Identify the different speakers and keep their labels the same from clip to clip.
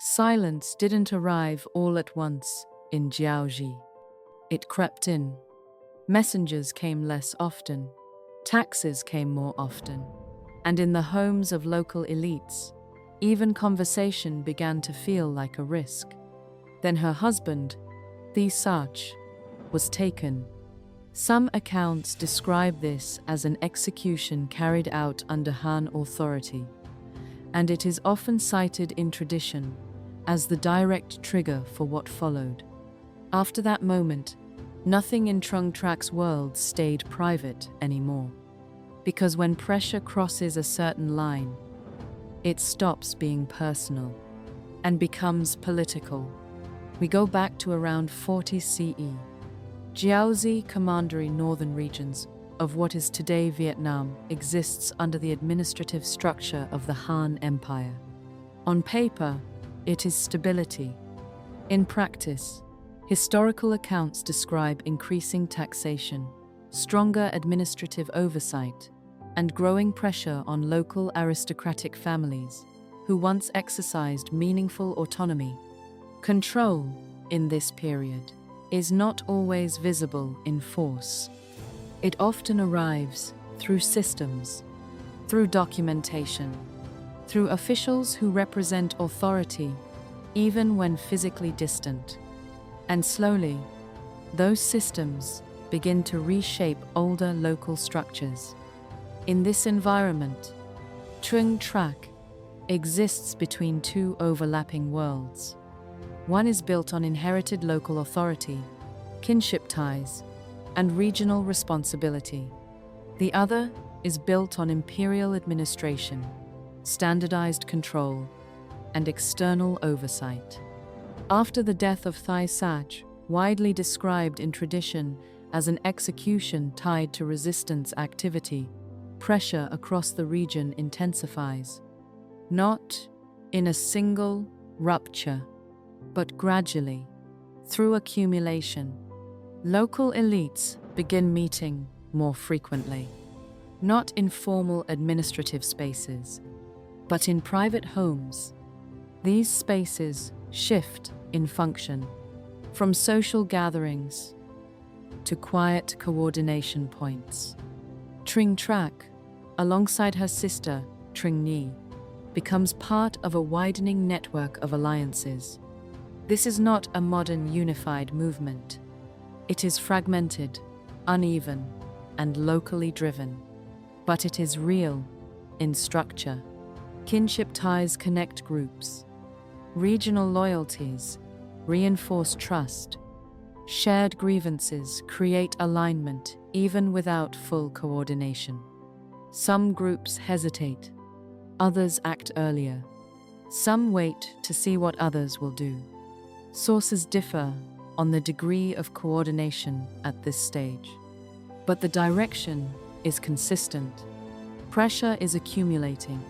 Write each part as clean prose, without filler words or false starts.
Speaker 1: Silence didn't arrive all at once in Jiaozi. It crept in. Messengers came less often. Taxes came more often. And in the homes of local elites, even conversation began to feel like a risk. Then her husband, the Sach, was taken. Some accounts describe this as an execution carried out under Han authority, and it is often cited in tradition as the direct trigger for what followed. After that moment, nothing in Trưng Trac's world stayed private anymore, because when pressure crosses a certain line, it stops being personal and becomes political. We go back to around 40 CE. Jiaozi commandery northern regions of what is today Vietnam exists under the administrative structure of the Han Empire. On paper, it is stability. In practice, historical accounts describe increasing taxation, stronger administrative oversight, and growing pressure on local aristocratic families who once exercised meaningful autonomy. Control, in this period, is not always visible in force. It often arrives through systems, through documentation, through officials who represent authority, even when physically distant. And slowly, those systems begin to reshape older local structures. In this environment, Trưng Trắc exists between two overlapping worlds. One is built on inherited local authority, kinship ties, and regional responsibility. The other is built on imperial administration, standardized control, and external oversight. After the death of Thai Sach, widely described in tradition as an execution tied to resistance activity, pressure across the region intensifies. Not in a single rupture, but gradually, through accumulation. Local elites begin meeting more frequently, not in formal administrative spaces, but in private homes. These spaces shift in function, from social gatherings to quiet coordination points. Trưng Trắc, alongside her sister, Trưng Nhị, becomes part of a widening network of alliances. This is not a modern unified movement. It is fragmented, uneven, and locally driven. But it is real in structure. Kinship ties connect groups. Regional loyalties reinforce trust. Shared grievances create alignment even without full coordination. Some groups hesitate. Others act earlier. Some wait to see what others will do. Sources differ on the degree of coordination at this stage, but the direction is consistent. Pressure is accumulating,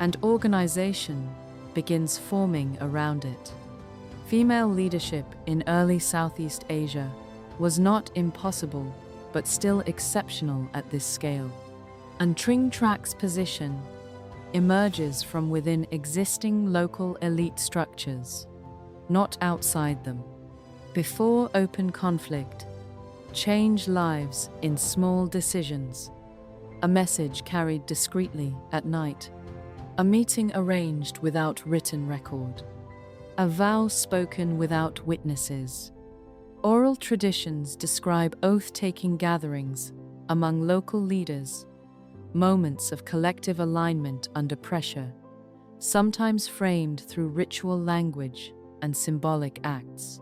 Speaker 1: and organization begins forming around it. Female leadership in early Southeast Asia was not impossible, but still exceptional at this scale. And Trưng Trac's position emerges from within existing local elite structures, not outside them. Before open conflict, change lives in small decisions. A message carried discreetly at night. A meeting arranged without written record. A vow spoken without witnesses. Oral traditions describe oath-taking gatherings among local leaders, moments of collective alignment under pressure, sometimes framed through ritual language and symbolic acts.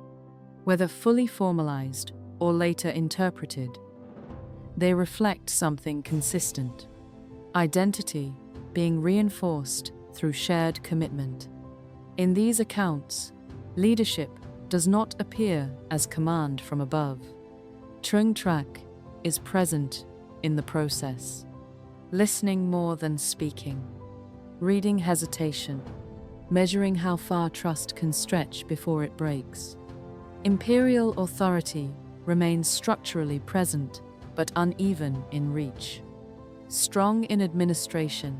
Speaker 1: Whether fully formalized or later interpreted, they reflect something consistent: identity being reinforced through shared commitment. In these accounts, leadership does not appear as command from above. Trưng Trắc is present in the process, listening more than speaking, reading hesitation, measuring how far trust can stretch before it breaks. Imperial authority remains structurally present but uneven in reach. Strong in administration,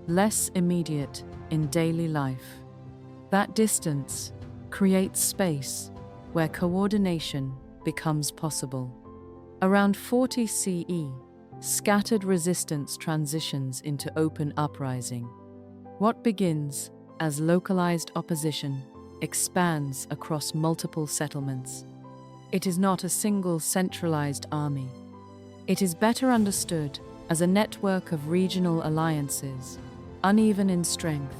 Speaker 1: less immediate in daily life. That distance creates space where coordination becomes possible. Around 40 CE, scattered resistance transitions into open uprising. What begins as localized opposition expands across multiple settlements. It is not a single centralized army. It is better understood as a network of regional alliances, uneven in strength,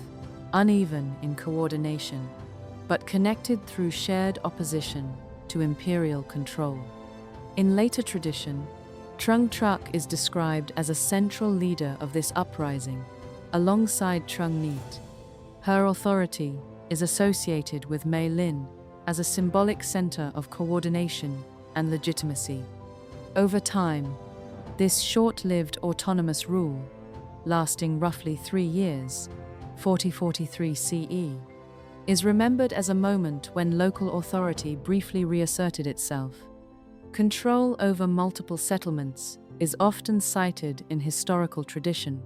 Speaker 1: uneven in coordination, but connected through shared opposition to imperial control. In later tradition, Trưng Trắc is described as a central leader of this uprising, alongside Trưng Nhị. Her authority is associated with Mei Lin as a symbolic center of coordination and legitimacy. Over time, this short-lived autonomous rule, lasting roughly 3 years, 4043 CE, is remembered as a moment when local authority briefly reasserted itself. Control over multiple settlements is often cited in historical tradition,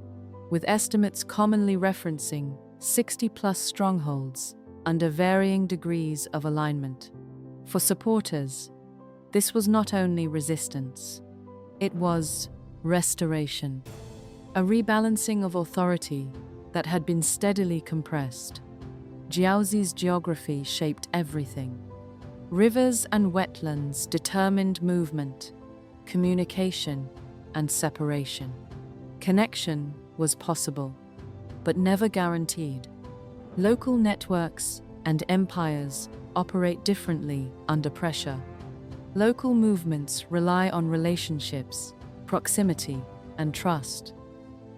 Speaker 1: with estimates commonly referencing 60+ strongholds under varying degrees of alignment. For supporters, this was not only resistance, it was restoration, a rebalancing of authority that had been steadily compressed. Jiaozi's geography shaped everything. Rivers and wetlands determined movement, communication, and separation. Connection was possible, but never guaranteed. Local networks and empires operate differently under pressure. Local movements rely on relationships, proximity, and trust.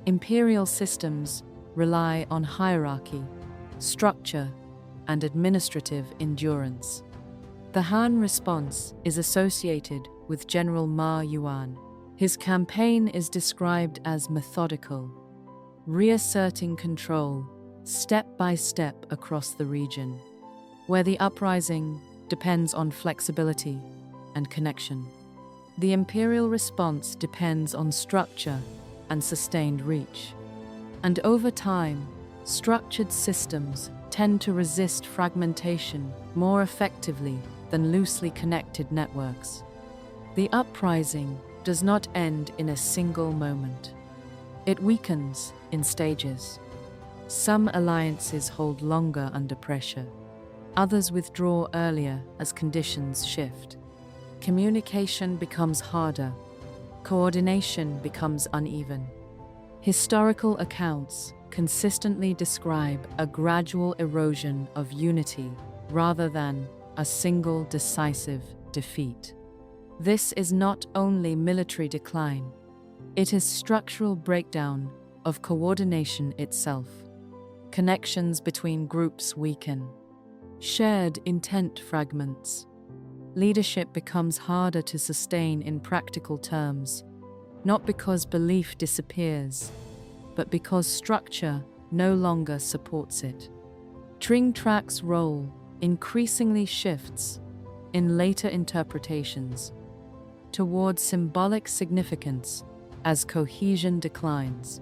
Speaker 1: Imperial systems rely on hierarchy, structure, and administrative endurance. The Han response is associated with General Ma Yuan. His campaign is described as methodical, reasserting control step by step across the region, where the uprising depends on flexibility and connection. The imperial response depends on structure and sustained reach. And over time, structured systems tend to resist fragmentation more effectively than loosely connected networks. The uprising does not end in a single moment. It weakens in stages. Some alliances hold longer under pressure. Others withdraw earlier as conditions shift. Communication becomes harder. Coordination becomes uneven. Historical accounts consistently describe a gradual erosion of unity rather than a single decisive defeat. This is not only military decline, it is structural breakdown of coordination itself. Connections between groups weaken. Shared intent fragments. Leadership becomes harder to sustain in practical terms, not because belief disappears, but because structure no longer supports it. Trưng Trac's role increasingly shifts, in later interpretations, towards symbolic significance as cohesion declines.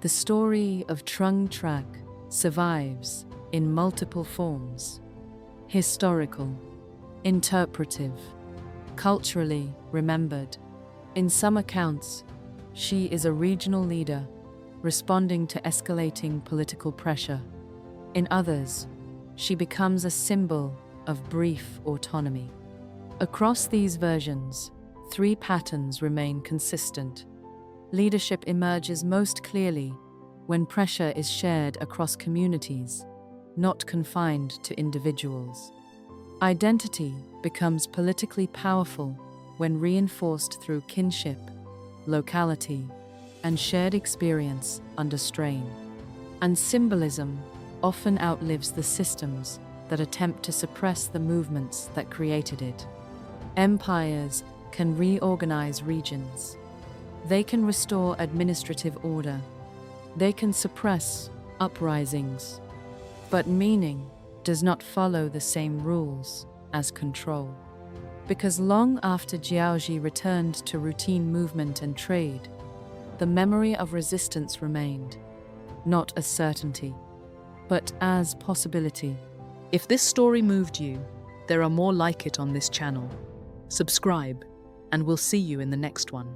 Speaker 1: The story of Trưng Trắc survives in multiple forms: historical, interpretive, culturally remembered. In some accounts, she is a regional leader responding to escalating political pressure. In others, she becomes a symbol of brief autonomy. Across these versions, 3 patterns remain consistent. Leadership emerges most clearly when pressure is shared across communities, not confined to individuals. Identity becomes politically powerful when reinforced through kinship, locality, and shared experience under strain. And symbolism often outlives the systems that attempt to suppress the movements that created it. Empires can reorganize regions. They can restore administrative order. They can suppress uprisings. But meaning does not follow the same rules as control. Because long after Jiaozi returned to routine movement and trade, the memory of resistance remained, not a certainty. but as possibility.
Speaker 2: If this story moved you, there are more like it on this channel. Subscribe, and we'll see you in the next one.